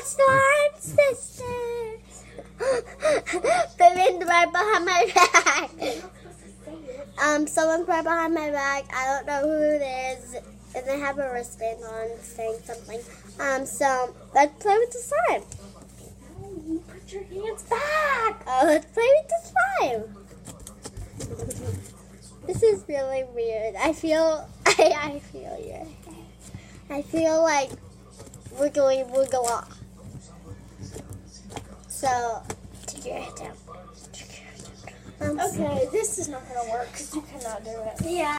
the slime sisters. Vivian's right behind my back. Someone's right behind my back. I don't know who it is. And they have a wristband on saying something. So let's play with the slime. You put your hands back. Let's play with the slime. This is really weird. I feel your hair. I feel like wiggle off. So take your head down. Okay, this is not gonna work because you cannot do it. Yeah.